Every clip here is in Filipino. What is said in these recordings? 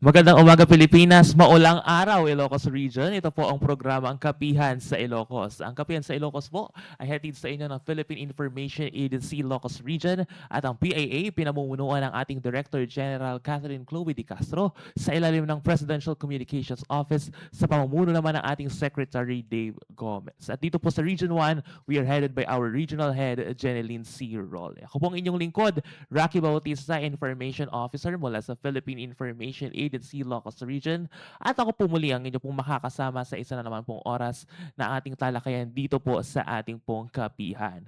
Magandang umaga Pilipinas, maulang araw Ilocos Region. Ito po ang programa Ang Kapihan sa Ilocos. Ang Kapihan sa Ilocos po ay hatid sa inyo ng Philippine Information Agency Ilocos Region at ang PIA pinamumunuan ng ating Director General Catherine Chloe de Castro sa ilalim ng Presidential Communications Office sa pamumuno naman ng ating Secretary Dave Gomez. At dito po sa Region 1, we are headed by our Regional Head Jeneline C. Rolle. Ako pong inyong lingkod, Rocky Bautista, Information Officer mula sa Philippine Information Agency Ilocos Region. At ako po muli ang inyo pong makakasama sa isa na naman pong oras na ating talakayan dito po sa ating pong kapihan.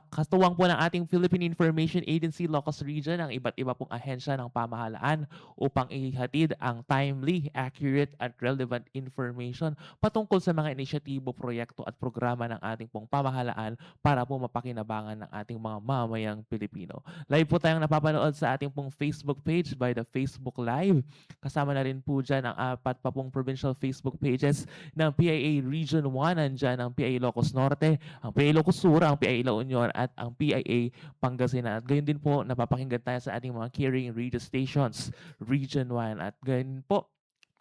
Katuwang po ng ating Philippine Information Agency Ilocos Region ang iba't iba pong ahensya ng pamahalaan upang ihatid ang timely, accurate at relevant information patungkol sa mga inisyatibo, proyekto at programa ng ating pong pamahalaan para po mapakinabangan ng ating mga mamayang Pilipino. Live po tayong napapanood sa ating pong Facebook page by the Facebook Live. Kasama na rin po dyan ang 4 pa pong provincial Facebook pages ng PIA Region 1. Nandyan ang PIA Ilocos Norte, ang PIA Ilocos Sur, ang PIA La Union at ang PIA Pangasinan. At gayon din po napapakinggan tayo sa ating mga carrying radio stations Region 1. At gayon po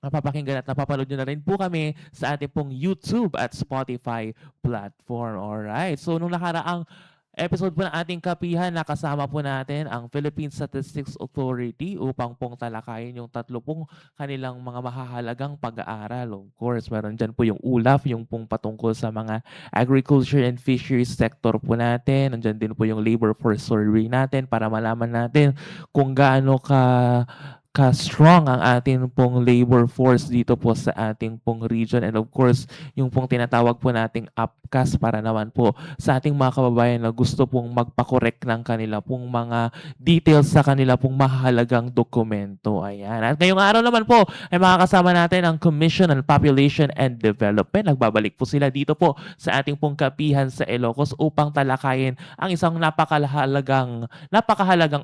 napapakinggan at napapanood nyo na rin po kami sa ating pong YouTube at Spotify platform. Alright, so nung nakaraang episode po ng ating kapihan, nakasama po natin ang Philippine Statistics Authority upang pong talakayin yung 3 pong kanilang mga mahahalagang pag-aaral. Of course, meron dyan po yung ULAF, yung pong patungkol sa mga agriculture and fisheries sector po natin. Nandyan din po yung labor force survey natin para malaman natin kung gaano ka-strong ang ating pong labor force dito po sa ating pong region, and of course yung pong tinatawag po nating APCAS para naman po sa ating mga kababayan na gusto pong magpa-correct ng kanila pong mga details sa kanila pong mahalagang dokumento. Ayan. At ngayong araw naman po ay makakasama natin ang Commission on Population and Development. Nagbabalik po sila dito po sa ating pong kapihan sa Ilocos upang talakayin ang isang napakahalagang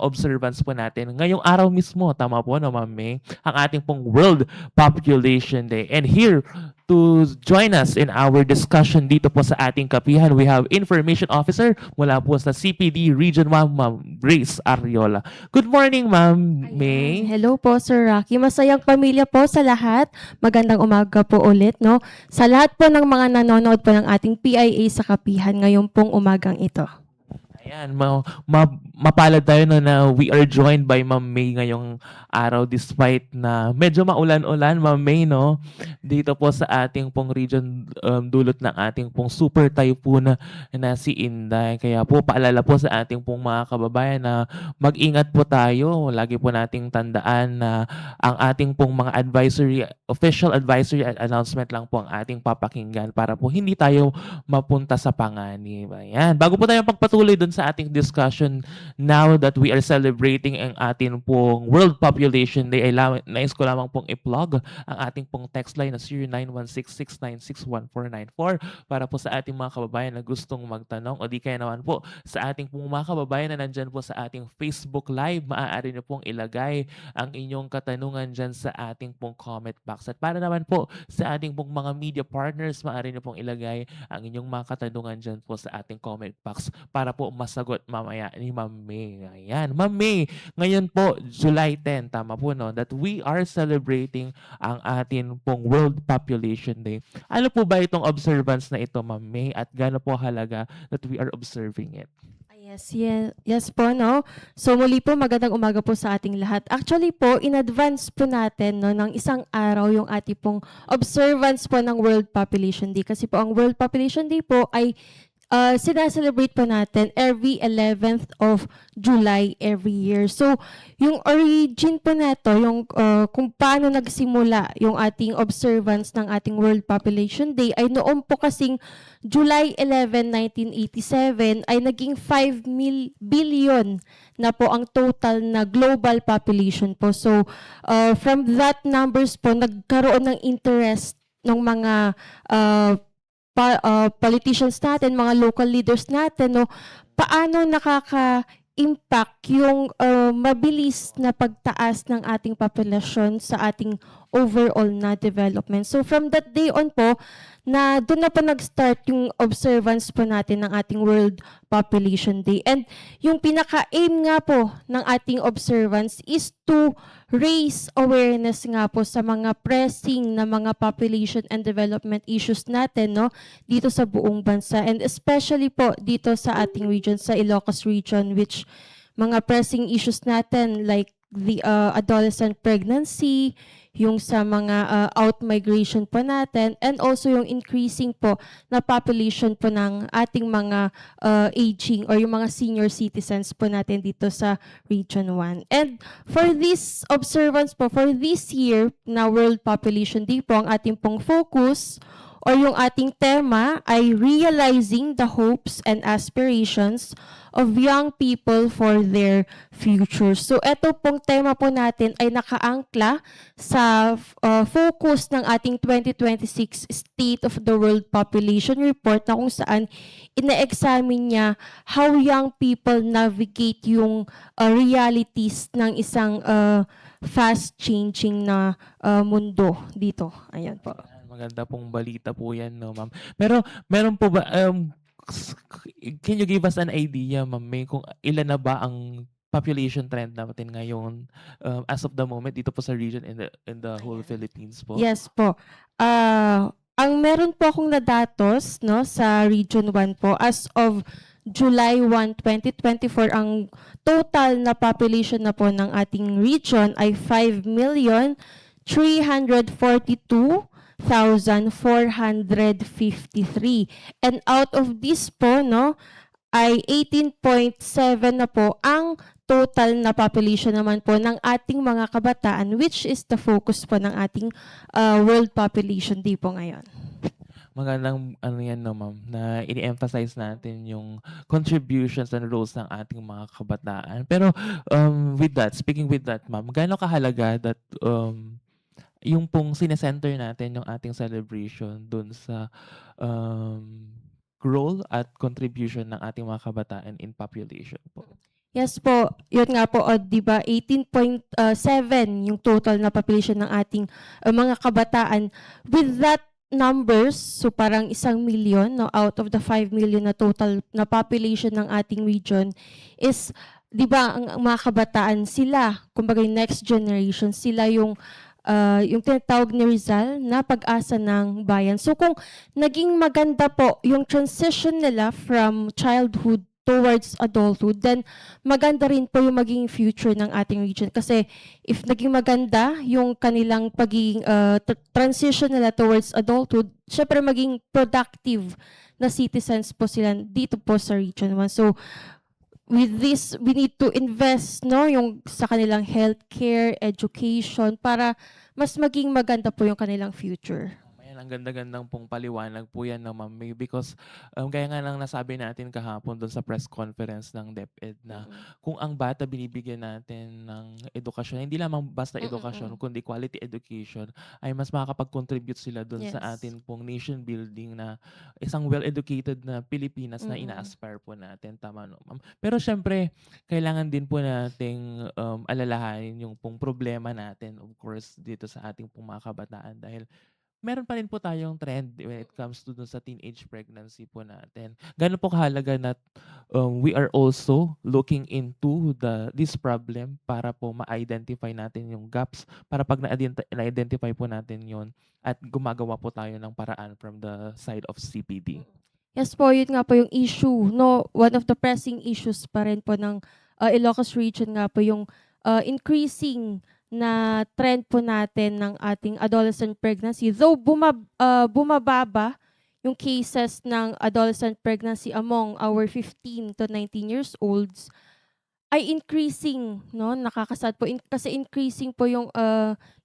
observance po natin ngayong araw mismo. Tama po, no, Ma'am May? Ang ating pong World Population Day. And here to join us in our discussion dito po sa ating kapihan, we have Information Officer mula po sa CPD Region 1, Ma'am Grace Ariola. Good morning, Ma'am May. Hello po, Sir Rocky. Masayang pamilya po sa lahat. Magandang umaga po ulit, no? Sa lahat po ng mga nanonood po ng ating PIA sa kapihan ngayong pong umagang ito. Ayan, mapalad tayo no, na we are joined by Ma'am May ngayong araw despite na medyo maulan-ulan, Ma'am May, no? Dito po sa ating pong region, dulot ng ating pong super typhoon na si Inday. Kaya po paalala po sa ating pong mga kababayan na mag-ingat po tayo. Lagi po nating tandaan na ang ating pong mga official advisory announcement lang po ang ating papakinggan para po hindi tayo mapunta sa panganib. Ayan. Bago po tayo pagpatuloy dun sa ating discussion, now that we are celebrating ang ating pong World Population Day, ay nais ko lamang pong i-plug ang ating pong text line na 0916-696-1494 para po sa ating mga kababayan na gustong magtanong, o di kaya naman po sa ating pong mga kababayan na nandyan po sa ating Facebook Live, maaari nyo pong ilagay ang inyong katanungan dyan sa ating pong comment box. At para naman po sa ating pong mga media partners, maaari nyo pong ilagay ang inyong mga katanungan dyan po sa ating comment box para po masagot mamaya ni Ma'am May. Ayan. Ma'am May, ngayon po, July 10, tama po, no, that we are celebrating ang atin pong World Population Day. Ano po ba itong observance na ito, Ma'am May, at gaano po halaga that we are observing it? Yes po, no? So muli po, magandang umaga po sa ating lahat. Actually po, in advance po natin, no, ng isang araw yung ating pong observance po ng World Population Day. Kasi po ang World Population Day po ay sinaselebrate po natin every 11th of July every year. So, yung origin po neto, yung kung paano nagsimula yung ating observance ng ating World Population Day ay noon po kasing July 11, 1987 ay naging 5 billion na po ang total na global population po. So, from that numbers po, nagkaroon ng interest ng mga politicians natin, mga local leaders natin, no, paano nakaka-impact yung mabilis na pagtaas ng ating populasyon sa ating overall na development. So from that day on po, na doon na po nag-start yung observance po natin ng ating World Population Day. And yung pinaka-aim nga po ng ating observance is to raise awareness nga po sa mga pressing na mga population and development issues natin, no, dito sa buong bansa, and especially po dito sa ating region, sa Ilocos region, which mga pressing issues natin like the adolescent pregnancy, yung sa mga out-migration po natin, and also yung increasing po na population po ng ating mga aging or yung mga senior citizens po natin dito sa Region 1. And for this observance po, for this year na World Population Day po, ang ating pong focus or yung ating tema ay realizing the hopes and aspirations of young people for their future. So ito pong tema po natin ay nakaangkla sa focus ng ating 2026 State of the World Population Report, na kung saan ina-examine niya how young people navigate yung realities ng isang fast-changing na mundo dito. Ayan po. Maganda pong balita po yan, no, ma'am. Pero meron po ba, can you give us an idea, ma'am, kung ilan na ba ang population trend natin ngayon as of the moment dito po sa region in the whole Philippines po? Yes po. Ang meron po akong nadatos, no, sa Region 1 po, as of July 1, 2024, ang total na population na po ng ating region ay 5,342,453. And out of this po, no, ay 18.7 na po ang total na population naman po ng ating mga kabataan, which is the focus po ng ating World Population Day po ngayon. Magandang ano yan, no, ma'am, na ini-emphasize natin yung contributions and roles ng ating mga kabataan. Pero speaking with that, ma'am, gaano kahalaga that yung pong sinesenter natin yung ating celebration dun sa role at contribution ng ating mga kabataan in population po? Yes po, yun nga po, di ba, 18.7 yung total na population ng ating mga kabataan. With that numbers, so parang 1 million, no, out of the 5 million na total na population ng ating region is, di ba, ang mga kabataan, sila, kumbaga yung next generation, sila yung tinatawag ni Rizal na pag-asa ng bayan. So kung naging maganda po yung transition nila from childhood towards adulthood, then maganda rin po yung maging future ng ating region. Kasi if naging maganda yung kanilang pagiging transition nila towards adulthood, syempre maging productive na citizens po sila dito po sa Region 1. So with this, we need to invest, no, yung sa kanilang healthcare, education, para mas maging maganda po yung kanilang future. Ayan, ang ganda-gandang pong paliwanag po yan, no, ma'am. Because gaya nga lang nasabi natin kahapon doon sa press conference ng DepEd na kung ang bata binibigyan natin ng edukasyon, hindi lamang basta edukasyon, kundi quality education, ay mas makakapag-contribute sila doon sa atin pong nation building na isang well-educated na Pilipinas na ina-aspire po natin. Tama, no, ma'am? Pero syempre, kailangan din po nating alalahanin yung pong problema natin, of course, dito sa ating pong mga kabataan, dahil meron pa rin po tayong trend when it comes to dun sa teenage pregnancy po natin. Gano'n po kahalaga na we are also looking into this problem para po ma-identify natin yung gaps, para pag na-identify po natin yon at gumagawa po tayo ng paraan from the side of CPD. Yes po, yun nga po yung issue, no, one of the pressing issues pa rin po ng Ilocos region nga po yung increasing na trend po natin ng ating adolescent pregnancy. Though bumababa yung cases ng adolescent pregnancy among our 15 to 19 years olds, ay increasing, no? Nakakasad po kasi increasing po yung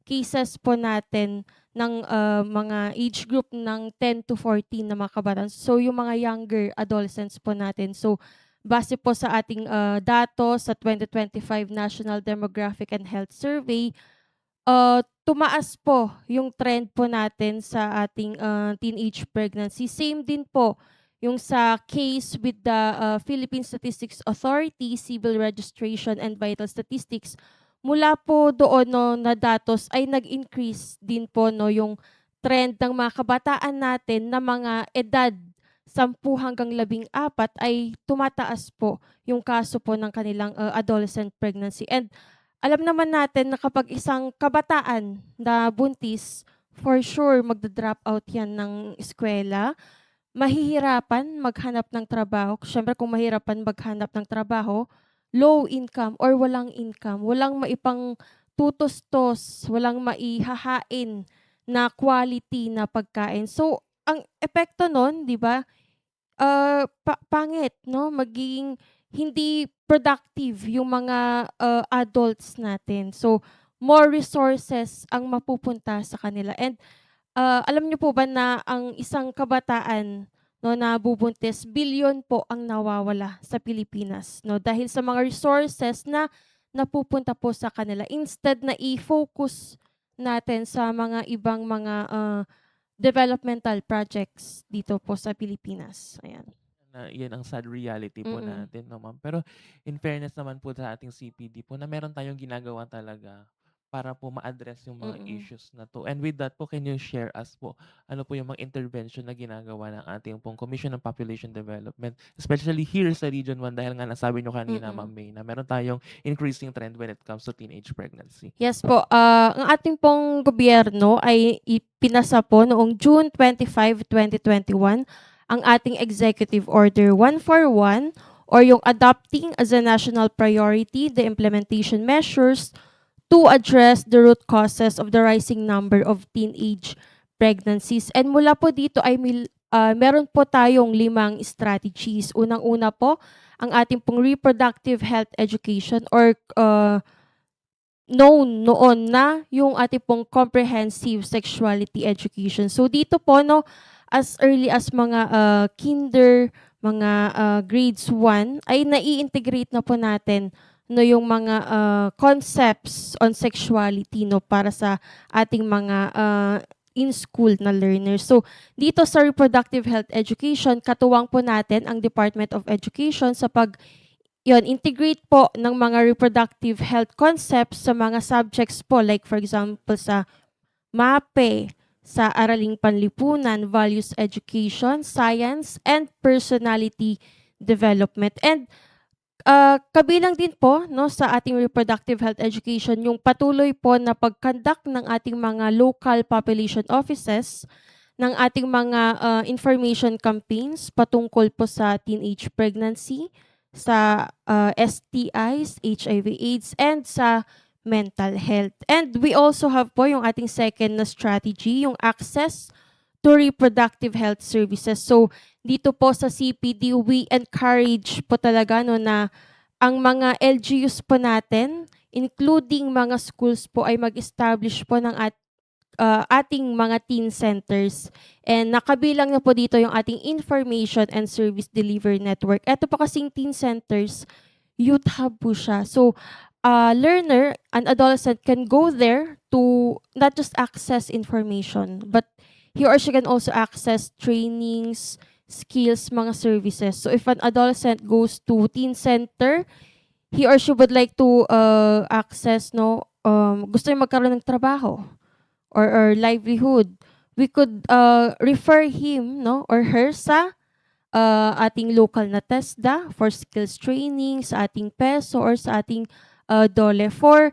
cases po natin ng mga age group ng 10 to 14 na mga kabataan. So yung mga younger adolescents po natin. So base po sa ating datos sa 2025 National Demographic and Health Survey, tumaas po yung trend po natin sa ating teenage pregnancy. Same din po yung sa case with the Philippine Statistics Authority, Civil Registration and Vital Statistics, mula po doon 'no na datos ay nag-increase din po 'no yung trend ng mga kabataan natin na mga edad 10 hanggang 14 ay tumataas po yung kaso po ng kanilang, adolescent pregnancy. And alam naman natin na kapag isang kabataan na buntis, for sure magda-drop out 'yan ng eskuwela, mahihirapan maghanap ng trabaho. Siyempre kung mahirapan maghanap ng trabaho, low income or walang income, walang maipangtutustos, walang maihahain na quality na pagkain. So, ang epekto nun, 'di ba, pangit 'no, magiging hindi productive yung mga, adults natin. So, more resources ang mapupunta sa kanila. And alam niyo po ba na ang isang kabataan 'no, na bubuntis, bilyon po ang nawawala sa Pilipinas 'no, dahil sa mga resources na napupunta po sa kanila. Instead na i-focus natin sa mga ibang mga, developmental projects dito po sa Pilipinas, ayan. Na 'yan ang sad reality po Mm, natin 'no, ma'am. Pero in fairness naman po sa ating CPD po na meron tayong ginagawa talaga para po ma-address yung mga mm. issues na 'to. And with that po, can you share us po, ano po yung mga intervention na ginagawa ng ating pong Commission on Population Development, especially here sa Region 1 dahil nga nasabi niyo kanina, Mm. Ma'am May, na meron tayong increasing trend when it comes to teenage pregnancy. Yes po, ang ating pong gobyerno ay ipinasa po noong June 25, 2021 ang ating Executive Order 141 or yung Adopting as a National Priority the implementation measures to address the root causes of the rising number of teenage pregnancies. And mula po dito ay meron po tayong 5 strategies. Unang-una po, ang ating pong reproductive health education or known noon na yung ating pong comprehensive sexuality education. So dito po 'no, as early as mga kinder, mga grades 1 ay nai-integrate na po natin 'no yung mga concepts on sexuality 'no para sa ating mga in-school na learners. So dito sa reproductive health education, katuwang po natin ang Department of Education sa integrate po ng mga reproductive health concepts sa mga subjects po like for example sa MAPE, sa Araling Panlipunan, Values Education, Science, and Personality Development. And kabilang din po 'no sa ating reproductive health education yung patuloy po na pag-conduct ng ating mga local population offices ng ating mga information campaigns patungkol po sa teenage pregnancy, sa STIs, HIV/AIDS, and sa mental health. And we also have po yung ating second na strategy, yung access to reproductive health services. So, dito po sa CPD, we encourage po talaga no, na ang mga LGUs po natin, including mga schools po, ay mag-establish po ng ating mga teen centers. And nakabilang na po dito yung ating information and service delivery network. Ito po kasing teen centers, youth hub po siya. So, learner, an adolescent can go there to not just access information, but he or she can also access trainings, skills, mga services. So if an adolescent goes to teen center, he or she would like to access gusto niya magkaroon ng trabaho or livelihood, we could refer him or her sa ating local na TESDA for skills training, sa ating PESO or sa ating DOLE for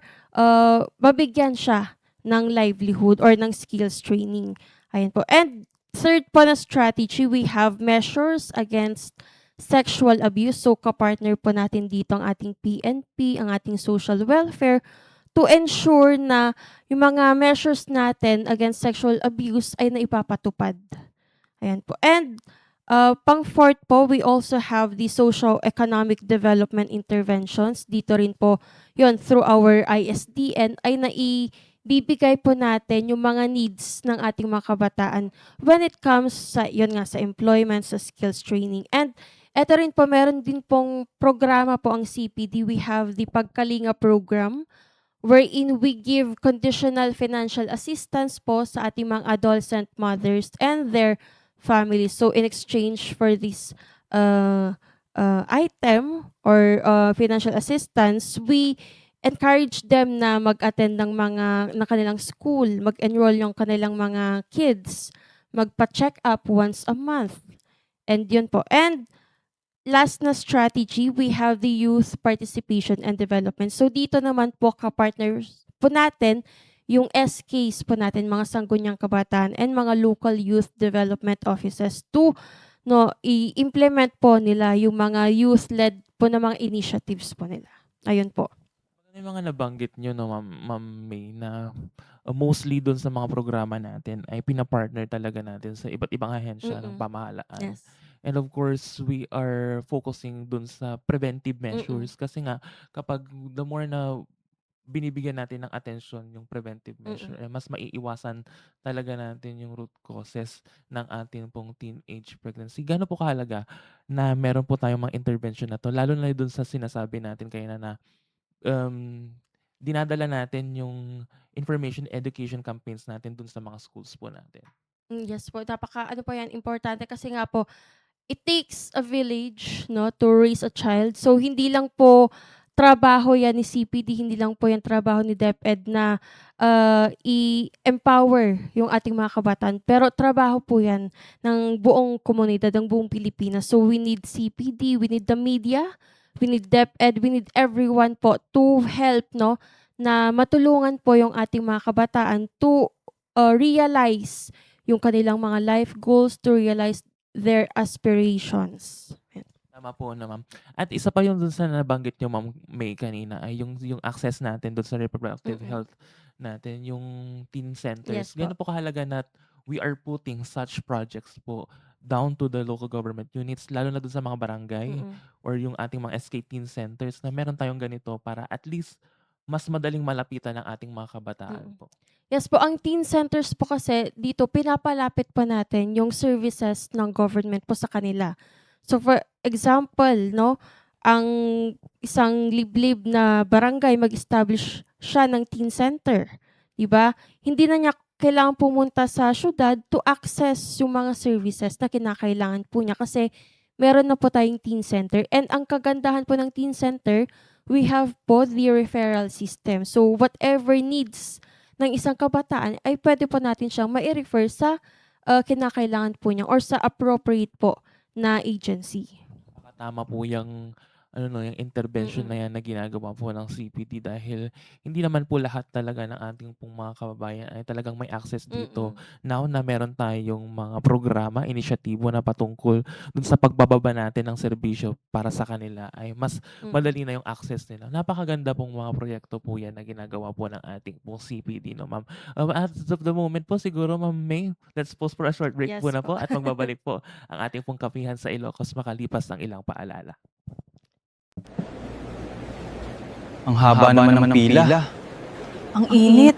mabigyan siya ng livelihood or ng skills training. Ayan po. And third po na strategy, we have measures against sexual abuse. So, kapartner po natin dito ang ating PNP, ang ating social welfare, to ensure na yung mga measures natin against sexual abuse ay naipapatupad. Ayan po. And pang-fourth po, we also have the socio-economic development interventions. Dito rin po, yun, through our ISDN, ay naibibigay po natin yung mga needs ng ating mga kabataan when it comes sa, yun nga, sa employment, sa skills training. And eto rin po, meron din pong programa po ang CPD. We have the Pagkalinga program, wherein we give conditional financial assistance po sa ating mga adolescent mothers and their families. So in exchange for this item or financial assistance, we encourage them na mag-attend ng kanilang school, mag-enroll yung kanilang mga kids, magpa-check up once a month. And yun po. And last na strategy, we have the youth participation and development. So dito naman po ka-partners po natin yung SKs po natin, mga Sangguniang Kabataan and mga local youth development offices to i-implement po nila yung mga youth-led po na mga initiatives po nila. Ayun po. Ano yung mga nabanggit nyo, no, Ma'am May, na mostly doon sa mga programa natin ay pinapartner talaga natin sa iba't ibang ahensya ng pamahalaan. Yes. And of course, we are focusing dun sa preventive measures kasi nga kapag the more na binibigyan natin ng attention yung preventive measure, mas maiiwasan talaga natin yung root causes ng ating pong teenage pregnancy. Gaano po kahalaga na meron po tayong mga intervention na to, lalo na dun sa sinasabi natin kayo na dinadala natin yung information education campaigns natin dun sa mga schools po natin. Yes po, importante kasi nga po, it takes a village to raise a child. So hindi lang po trabaho yan ni CPD, hindi lang po yan trabaho ni DepEd na i-empower yung ating mga kabataan. Pero trabaho po yan ng buong komunidad, ng buong Pilipinas. So we need CPD, we need the media, we need DepEd, we need everyone po to help na matulungan po yung ating mga kabataan to realize yung kanilang mga life goals, to realize their aspirations. Tama po na, ma'am. At isa pa yung dun sa nabanggit nyo, Ma'am May, kanina, ay yung access natin dun sa reproductive health natin, yung teen centers. Yes po. Gano'n po kahalaga na we are putting such projects po down to the local government units, lalo na dun sa mga barangay or yung ating mga SK teen centers na meron tayong ganito para at least mas madaling malapitan ng ating mga kabataan po. Yes po, ang teen centers po kasi dito, pinapalapit po natin yung services ng government po sa kanila. So for example, ang isang liblib na barangay mag-establish siya ng teen center, 'di ba? Hindi na niya kailangan pumunta sa syudad to access yung mga services na kinakailangan po niya kasi meron na po tayong teen center. And ang kagandahan po ng teen center, we have po the referral system. So whatever needs ng isang kabataan ay pwede po natin siyang mai-refer sa kinakailangan po niya or sa appropriate po na agency. Tama po yung yung intervention na yan na ginagawa po ng CPD dahil hindi naman po lahat talaga ng ating pong mga kababayan ay talagang may access dito. Now na meron tayong mga programa, inisyatibo na patungkol dun sa pagbababa natin ng serbisyo para sa kanila ay mas madali na yung access nila. Napakaganda pong mga proyekto po yan na ginagawa po ng ating pong CPD, no, ma'am. As of the moment po, siguro, Ma'am May, let's pause for a short break Yes po na po. po at magbabalik po ang ating pong kapihan sa Ilocos makalipas ng ilang paalala. Ang haba naman ng pila. Ang init.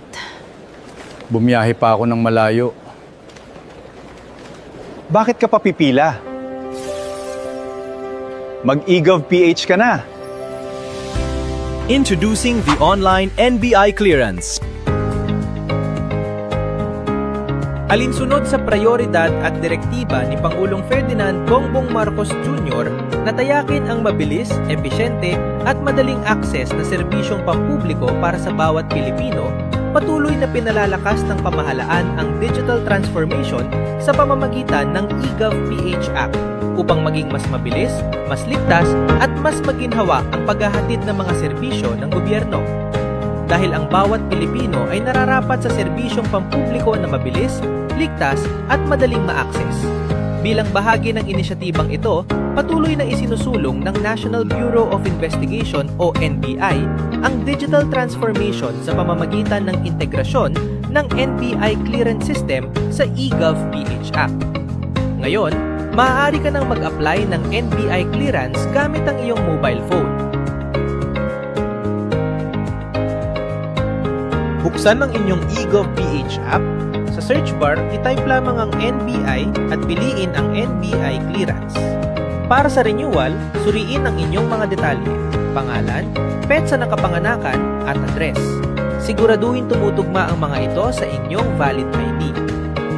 Bumiyahe pa ako ng malayo. Bakit ka pa pipila? Mag-eGov.ph ka na. Introducing the online NBI clearance. Alinsunod sa prioridad at direktiba ni Pangulong Ferdinand Bongbong Marcos Jr. na tayakin ang mabilis, episyente at madaling akses na serbisyong pampubliko para sa bawat Pilipino, patuloy na pinalalakas ng pamahalaan ang digital transformation sa pamamagitan ng eGov.ph Act upang maging mas mabilis, mas ligtas at mas maginhawa ang paghahatid ng mga serbisyo ng gobyerno. Dahil ang bawat Pilipino ay nararapat sa serbisyong pampubliko na mabilis, ligtas at madaling ma-access. Bilang bahagi ng inisyatibang ito, patuloy na isinusulong ng National Bureau of Investigation o NBI ang digital transformation sa pamamagitan ng integrasyon ng NBI clearance system sa eGov.ph Act. Ngayon, maaari ka nang mag-apply ng NBI clearance gamit ang iyong mobile phone. Buksan ang inyong eGov.ph app. Sa search bar, itype lamang ang NBI at piliin ang NBI clearance. Para sa renewal, suriin ang inyong mga detalye, pangalan, petsa ng kapanganakan at address. Siguraduhin tumutugma ang mga ito sa inyong valid ID.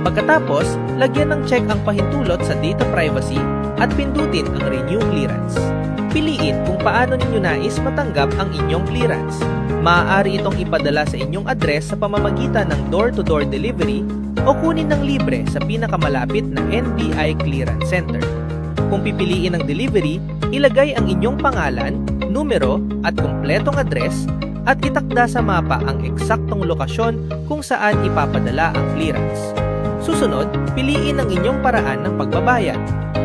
Pagkatapos, lagyan ng check ang pahintulot sa data privacy at pindutin ang renew clearance. piliin kung paano ninyo nais matanggap ang inyong clearance. Maaari itong ipadala sa inyong address sa pamamagitan ng door-to-door delivery o kunin ng libre sa pinakamalapit na NBI Clearance Center. Kung pipiliin ang delivery, ilagay ang inyong pangalan, numero at kumpletong address at itakda sa mapa ang eksaktong lokasyon kung saan ipapadala ang clearance. Susunod, piliin ang inyong paraan ng pagbabayad.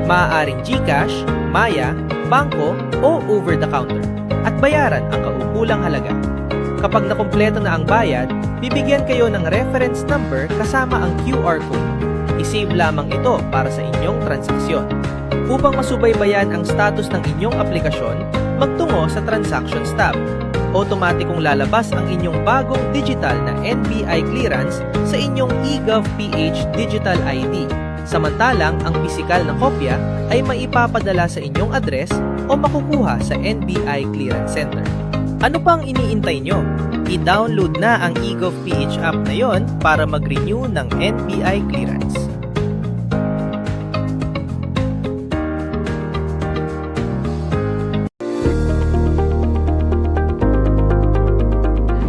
Maaaring GCash, Maya, bangko o over the counter at bayaran ang kaukulang halaga. Kapag nakumpleto na ang bayad, bibigyan kayo ng reference number kasama ang QR code. I-save lamang ito para sa inyong transaksyon. Upang masubaybayan ang status ng inyong aplikasyon, magtungo sa Transactions tab. Otomatikong lalabas ang inyong bagong digital na NBI clearance sa inyong eGovPH Digital ID. Samantalang ang pisikal na kopya ay maipapadala sa inyong address o makukuha sa NBI Clearance Center. Ano pang iniintay nyo? I-download na ang eGovPH app na yon para mag-renew ng NBI clearance.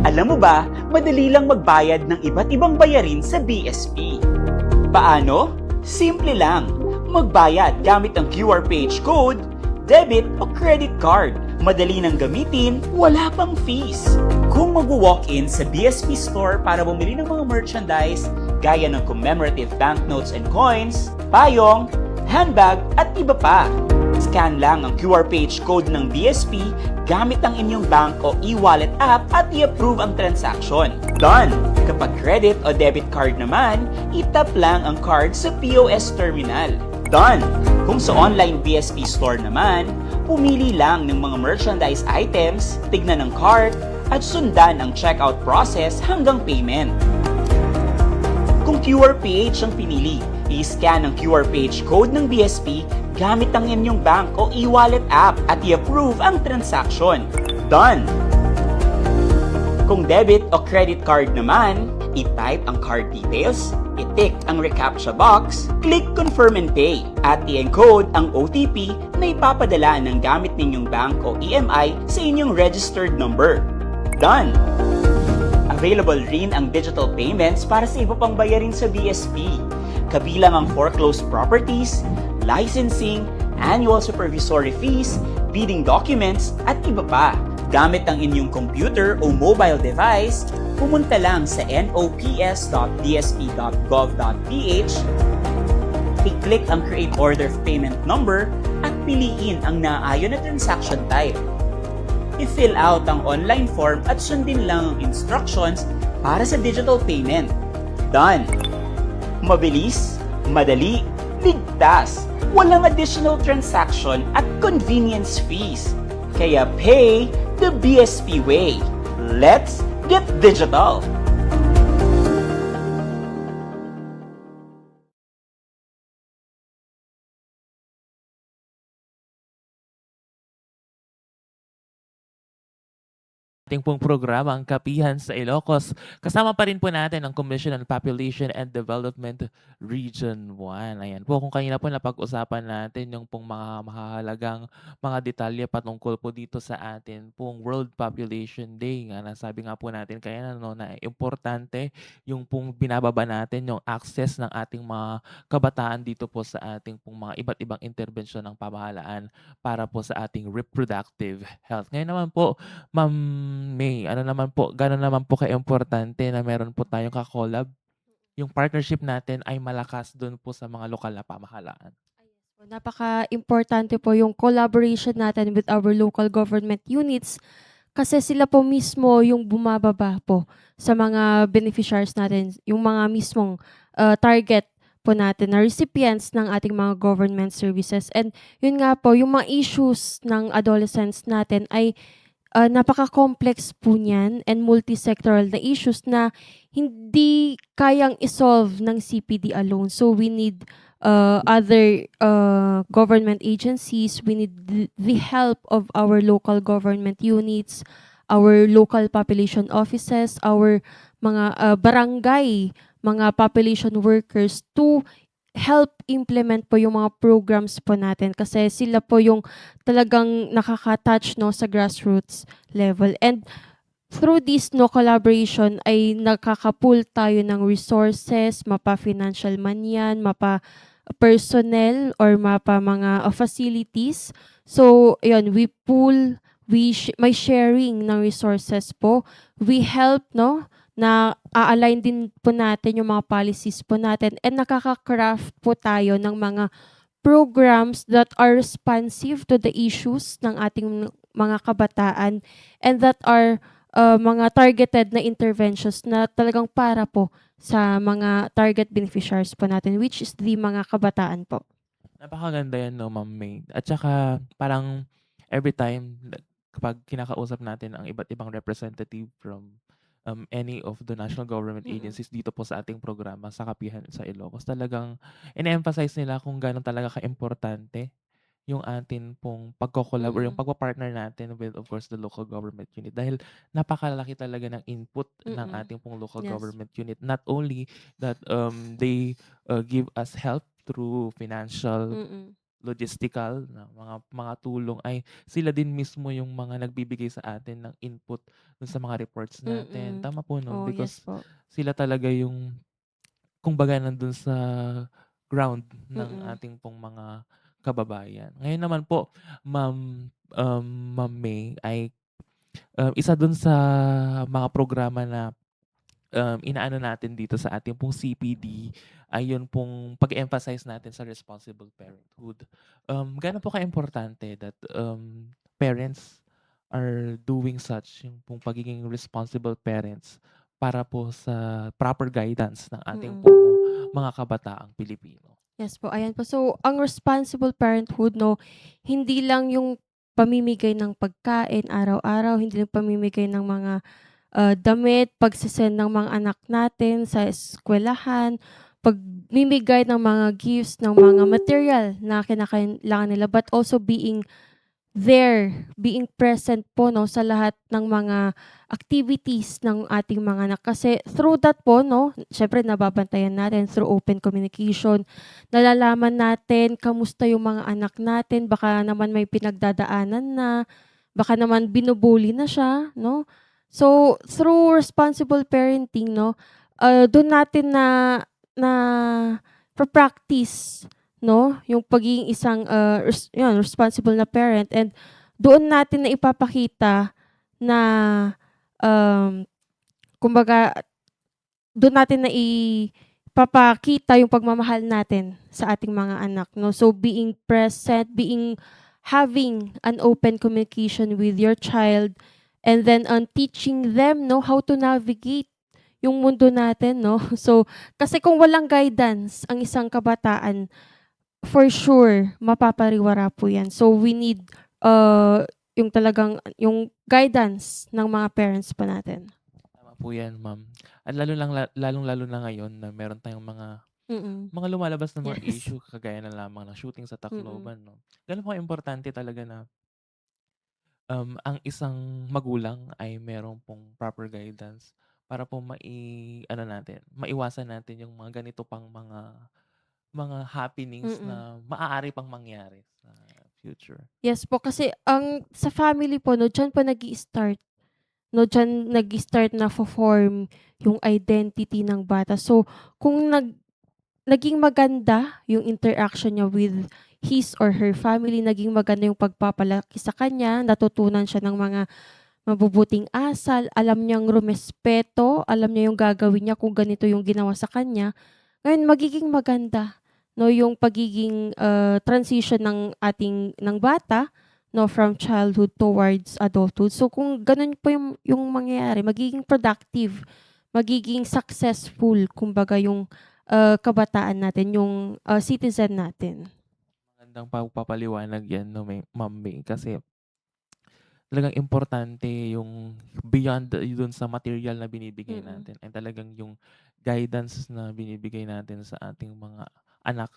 Alam mo ba, madali lang magbayad ng iba't ibang bayarin sa BSP. Paano? Simple lang. Magbayad gamit ang QR page code, debit o credit card. Madali nang gamitin, wala pang fees. Kung mag-walk-in sa BSP store para bumili ng mga merchandise gaya ng commemorative banknotes and coins, payong, handbag at iba pa. Scan lang ang QR page code ng BSP gamit ang inyong bank o e-wallet app at i-approve ang transaction. Done! Kapag credit o debit card naman, itap lang ang card sa POS terminal. Done! Kung sa online BSP store naman, pumili lang ng mga merchandise items, tignan ang cart, at sundan ang checkout process hanggang payment. Kung QR page ang pinili, i-scan ang QR page code ng BSP gamit ang inyong bank o e-wallet app at i-approve ang transaction. Done! Kung debit o credit card naman, i-type ang card details, i-tick ang reCAPTCHA box, click Confirm and Pay, at i-encode ang OTP na ipapadala ng gamit ninyong bank o EMI sa inyong registered number. Done! Available rin ang digital payments para sa iba pang bayarin sa BSP. Kabilang ang foreclosed properties, licensing, annual supervisory fees, bidding documents, at iba pa. Gamit ang inyong computer o mobile device, pumunta lang sa nops.dsp.gov.ph, i-click ang Create Order of Payment Number at piliin ang naaayon na transaction type. I-fill out ang online form at sundin lang ang instructions para sa digital payment. Done! Mabilis, madali, ligtas, walang additional transaction at convenience fees. Kaya pay the BSP way. Let's get digital! Ating pong programa, ang Kapihan sa Ilocos. Kasama pa rin po natin ang Commission on Population and Development Region 1. Ayan po, kung kanina po napag-usapan natin yung pong mga mahahalagang mga detalye patungkol po dito sa atin pong World Population Day. Nga, nasabi nga po natin kaya na importante yung pong binababa natin yung access ng ating mga kabataan dito po sa ating pong mga iba't ibang interbensyon ng pamahalaan para po sa ating reproductive health. Ngayon naman po, Ma'am May, gano'n naman po ka-importante na meron po tayong ka-collab? Yung partnership natin ay malakas doon po sa mga lokal na pamahalaan. Napaka-importante po yung collaboration natin with our local government units kasi sila po mismo yung bumababa po sa mga beneficiaries natin, yung mga mismong target po natin na recipients ng ating mga government services. And yun nga po, yung mga issues ng adolescents natin ay napaka-complex po niyan and multi-sectoral na issues na hindi kayang isolve ng CPD alone. So we need other government agencies, we need the help of our local government units, our local population offices, our mga barangay, mga population workers to help implement po yung mga programs po natin kasi sila po yung talagang nakaka-touch, no, sa grassroots level. And through this, no, collaboration ay nakaka-pool tayo ng resources, mapa-financial man yan, mapa-personnel, or mapa mga facilities. So, yun, we pool, may sharing ng resources po. We help, no, na a-align din po natin yung mga policies po natin, and nakaka-craft po tayo ng mga programs that are responsive to the issues ng ating mga kabataan, and that are mga targeted na interventions na talagang para po sa mga target beneficiaries po natin, which is the mga kabataan po. Napakaganda yan, no, Ma'am May. At saka parang every time kapag kinakausap natin ang iba't ibang representative from any of the national government Mm-mm. agencies dito po sa ating programa sa Kapihan sa Ilocos, talagang in-emphasize nila kung gaano talaga ka-importante yung atin pong pagko-collab or yung Mm-mm. pagpa-partner natin with, of course, the local government unit. Dahil napakalaki talaga ng input ng Mm-mm. ating pong local Yes. government unit. Not only that they give us help through financial, Mm-mm. logistical na mga tulong, ay sila din mismo yung mga nagbibigay sa atin ng input dun sa mga reports natin. Mm-mm. Tama po, no? Oh, yes Because po. sila talaga yung kumbaga nandun sa ground ng Mm-mm. ating pong mga kababayan. Ngayon naman po, Ma'am May, ay isa dun sa mga programa na inaano natin dito sa ating pong CPD ay yun pong pag-emphasize natin sa responsible parenthood. Gaano po ka-importante that parents are doing such, yung pong pagiging responsible parents para po sa proper guidance ng ating Mm-mm. pong mga kabataang Pilipino? Yes po, ayan po. So, ang responsible parenthood, no, hindi lang yung pamimigay ng pagkain araw-araw, hindi lang pamimigay ng mga damit, pagsisend ng mga anak natin sa eskwelahan, pagmimigay ng mga gifts, ng mga material na kinakailangan nila, but also being there, being present po, no, sa lahat ng mga activities ng ating mga anak. Kasi through that po, no, syempre nababantayan natin through open communication. Nalalaman natin kamusta yung mga anak natin, baka naman may pinagdadaanan na, baka naman binubuli na siya, no? So through responsible parenting, no, doon natin na practice, no, yung pagiging isang yun, responsible na parent, and doon natin na ipapakita na um, kumbaga doon natin na ipapakita yung pagmamahal natin sa ating mga anak, no. So being present, having an open communication with your child, and then teaching them, no, how to navigate yung mundo natin, no. So kasi kung walang guidance ang isang kabataan, for sure mapapariwara po yan. So we need yung talagang yung guidance ng mga parents pa natin. Tama po yan, ma'am. At lalong-lalo na ngayon na meron tayong mga Mm. lumalabas na mga Yes. issue kagaya na lamang ng shooting sa Mm. Tacloban, no? Gano'n po importante talaga na ang isang magulang ay meron pong proper guidance para po maiwasan natin yung mga ganito pang mga happenings Mm. na maaari pang mangyari sa future. Yes po, kasi ang sa family po, no, diyan po nag-i-start. No, diyan nag-i-start na form yung identity ng bata. So, kung naging maganda yung interaction niya with his or her family, naging maganda yung pagpapalaki sa kanya, natutunan siya ng mga mabubuting asal, alam niyang rumespeto, alam niya yung gagawin niya kung ganito yung ginawa sa kanya, ngayon magiging maganda, no, yung pagiging transition ng bata, no, from childhood towards adulthood. So kung ganun po yung mangyayari, magiging productive, magiging successful, kumbaga yung kabataan natin, yung citizen natin. Magandang pagpapaliwanag yan, no, Ma'am May, kasi talagang importante yung beyond dun sa material na binibigay Mm. natin, ay talagang yung guidance na binibigay natin sa ating mga anak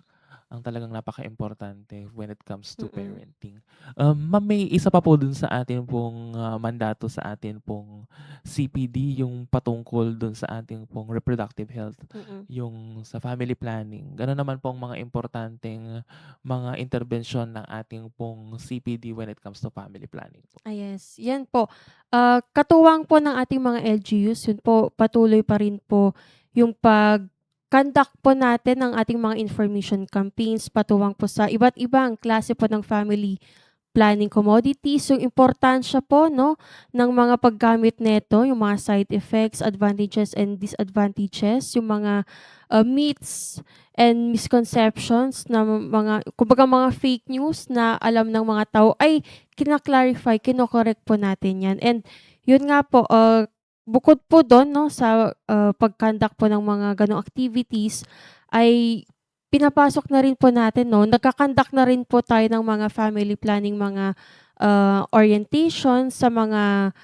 ang talagang napaka-importante when it comes to Mm. parenting. Ma'am, may isa pa po dun sa atin pong mandato sa atin pong CPD, yung patungkol dun sa ating pong reproductive health, Mm. yung sa family planning. Gano'n naman po ang mga importanteng mga interbensyon ng ating pong CPD when it comes to family planning po. Yes, yan po. Katuwang po ng ating mga LGUs, yun po, patuloy pa rin po yung pag-conduct po natin ng ating mga information campaigns, patuwang po sa iba't ibang klase po ng family planning commodities, yung importansya po, no, ng mga paggamit nito, yung mga side effects, advantages and disadvantages, yung mga myths and misconceptions na mga, kumbaga mga fake news na alam ng mga tao ay kina-clarify, kino-correct po natin yan. And yun nga po, bukod po doon, no, sa pag-conduct po ng mga ganong activities, ay pinapasok na rin po natin, no, nagka-conduct na rin po tayo ng mga family planning, mga orientation sa mga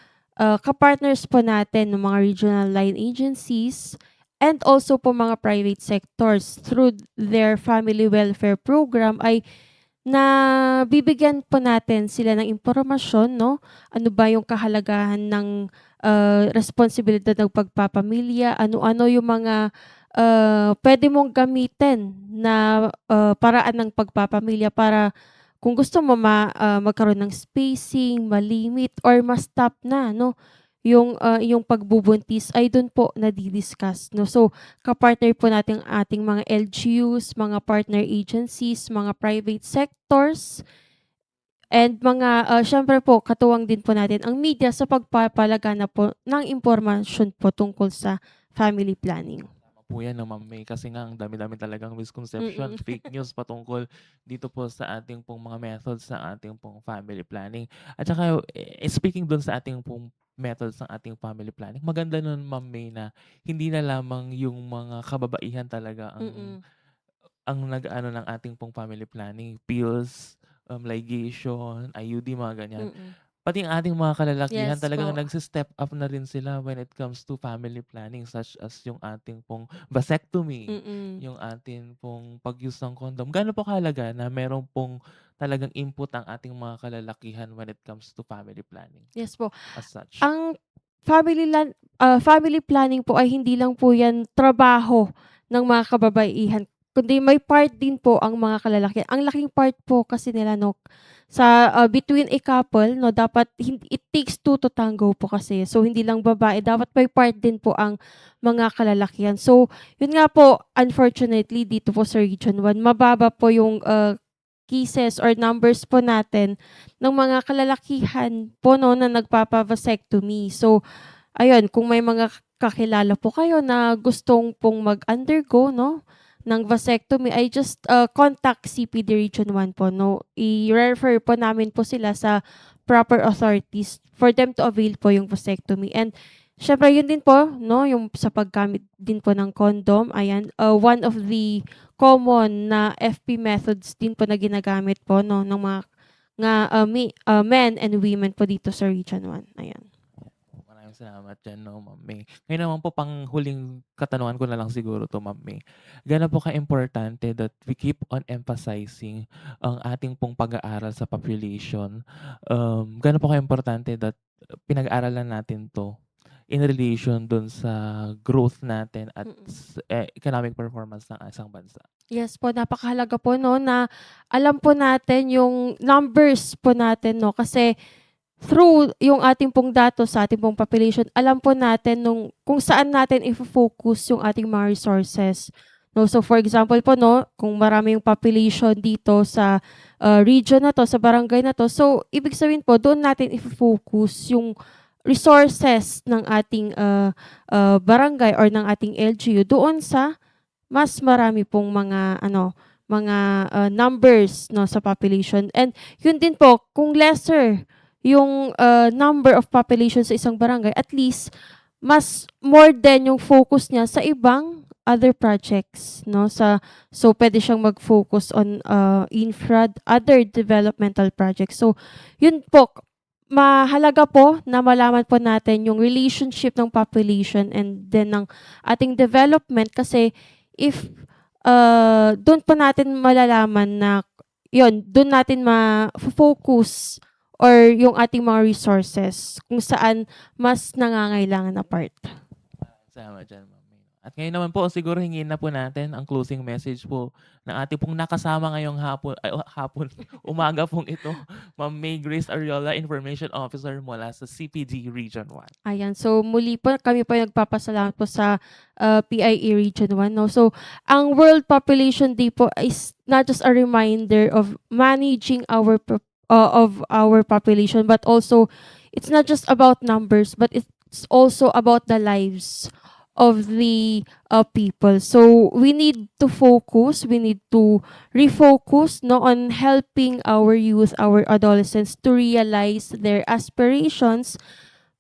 kapartners po natin ng mga regional line agencies and also po mga private sectors through their family welfare program ay na bibigyan po natin sila ng impormasyon, no? Ano ba yung kahalagahan ng responsibilidad ng pagpapamilya, ano-ano yung mga pwede mong gamitin na paraan ng pagpapamilya para kung gusto mo magkaroon ng spacing, malimit, or ma-stop na, no? Yung pagbubuntis ay doon po nadidiscuss, no? So, kapartner po natin ang ating mga LGUs, mga partner agencies, mga private sectors, and mga, syempre po, katuwang din po natin ang media sa pagpapalaganap po ng impormasyon po tungkol sa family planning. Tama po yan, no, Ma'am May, kasi nga ang dami-dami talagang misconception, fake news patungkol dito po sa ating pong mga methods sa ating pong family planning. At saka, speaking dun sa ating pong methods ng ating family planning, maganda nun, Ma'am May, na hindi na lamang yung mga kababaihan talaga Mm. ang nag-ano ng ating pong family planning, pills, ligation, IUD, mga ganyan. Mm. Pati ang ating mga kalalakihan Yes talagang po. nagse-step up na rin sila when it comes to family planning, such as yung ating pong vasectomy, Mm. yung ating pong pag-use ng condom. Gaano po kahalaga na meron pong talagang input ang ating mga kalalakihan when it comes to family planning Yes po. as such? Ang family planning po ay hindi lang po yan trabaho ng mga kababaihan, kundi may part din po ang mga kalalakihan. Ang laking part po kasi nila, no, sa between a couple, no, dapat it takes two to tango po kasi. So, hindi lang babae, dapat may part din po ang mga kalalakihan. So, yun nga po, unfortunately, dito po sa Region 1, mababa po yung cases or numbers po natin ng mga kalalakihan po, no, na nagpapa-vasectomy. So, ayun, kung may mga kakilala po kayo na gustong pong mag-undergo, no, ng vasectomy, ay just contact CPD Region 1 po, no. I-refer po namin po sila sa proper authorities for them to avail po yung vasectomy. And syempre, yun din po, no, yung sa paggamit din po ng condom, ayan, one of the common na FP methods din po na ginagamit po, no, ng mga men and women po dito sa Region 1. Ayan. Maraming salamat dyan, no, Ma'am May. Ngayon naman po, pang huling katanungan ko na lang siguro to, Ma'am May. Gaano po ka-importante that we keep on emphasizing ang ating pong pag-aaral sa population? Gaano po ka-importante that pinag-aaralan natin to in relation dun sa growth natin at economic performance ng isang bansa? Yes po, napakahalaga po, no, na alam po natin yung numbers po natin, no, kasi through yung ating pong datos sa ating pong population, alam po natin kung saan natin i-focus yung ating mga resources. No, so for example po, no, kung marami yung population dito sa region na to, sa barangay na to, so ibig sabihin po, doon natin i-focus yung resources ng ating barangay or ng ating LGU doon sa mas marami pong mga numbers, no, sa population. And yun din po, kung lesser yung number of population sa isang barangay, at least mas more than yung focus niya sa ibang other projects, no, so pwede siyang mag-focus on other developmental projects. So yun po, mahalaga po na malaman po natin yung relationship ng population and then ng ating development, kasi if doon po natin malalaman na yun, doon natin ma-focus or yung ating mga resources kung saan mas nangangailangan na part. Sama dyan, Ma'am May. At ngayon naman po, siguro hingin na po natin ang closing message po ng ating pong nakasama ngayong hapon, umaga pong ito, Ma'am May Grace Ariola, Information Officer mula sa CPD Region 1. Ayan. So, muli po, kami po ay nagpapasalamat po sa PIA Region 1. No? So, ang World Population Day po is not just a reminder of managing of our population, but also, it's not just about numbers, but it's also about the lives of the people. So, we need to focus, we need to refocus no, on helping our youth, our adolescents to realize their aspirations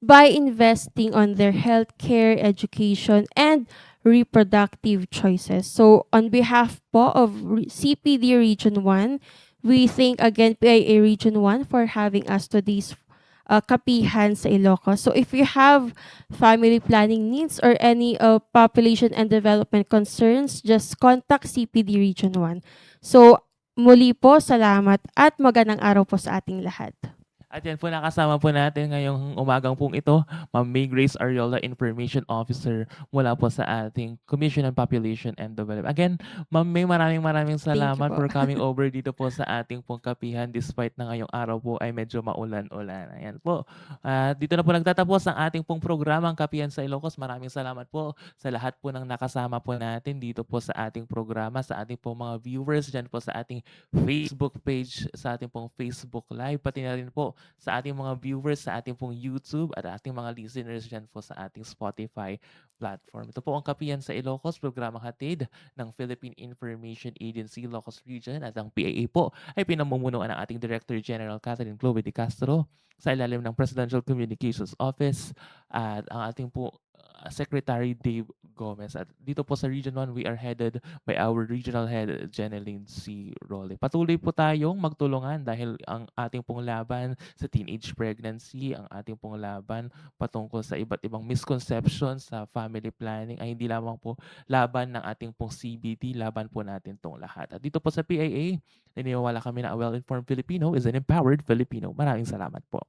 by investing on their healthcare, education, and reproductive choices. So, on behalf po of CPD Region 1, we thank again PIA Region 1 for having us to this kapihan sa Ilocos. So, if you have family planning needs or any population and development concerns, just contact CPD Region 1. So, muli po, salamat at magandang araw po sa ating lahat. At yan po, nakasama po natin ngayong umagang pong ito, Ma'am May Grace Ariola, Information Officer mula po sa ating Commission on Population and Development. Again, Ma'am May, maraming salamat po. for coming over dito po sa ating pong kapihan despite na ngayong araw po ay medyo maulan-ulan. Ayan po. Dito na po nagtatapos ang ating pong programang Kapihan sa Ilocos. Maraming salamat po sa lahat po ng nakasama po natin dito po sa ating programa, sa ating pong mga viewers dyan po sa ating Facebook page, sa ating pong Facebook Live, pati na rin po sa ating mga viewers sa ating pong YouTube at ating mga listeners dyan po sa ating Spotify platform. Ito po ang Kapihan sa Ilocos, programang hatid ng Philippine Information Agency Ilocos Region at ang PIA po ay pinamumunuan ng ating Director General Catherine Chloe de Castro sa ilalim ng Presidential Communications Office at ang ating po Secretary Dave Gomez. At dito po sa Region 1, we are headed by our Regional Head, Jeneline C. Role. Patuloy po tayong magtulungan dahil ang ating pong laban sa teenage pregnancy, ang ating pong laban patungkol sa iba't ibang misconceptions sa family planning ay hindi lamang po laban ng ating pong CBT, laban po natin tong lahat. At dito po sa PIA, naniniwala kami na a well-informed Filipino is an empowered Filipino. Maraming salamat po.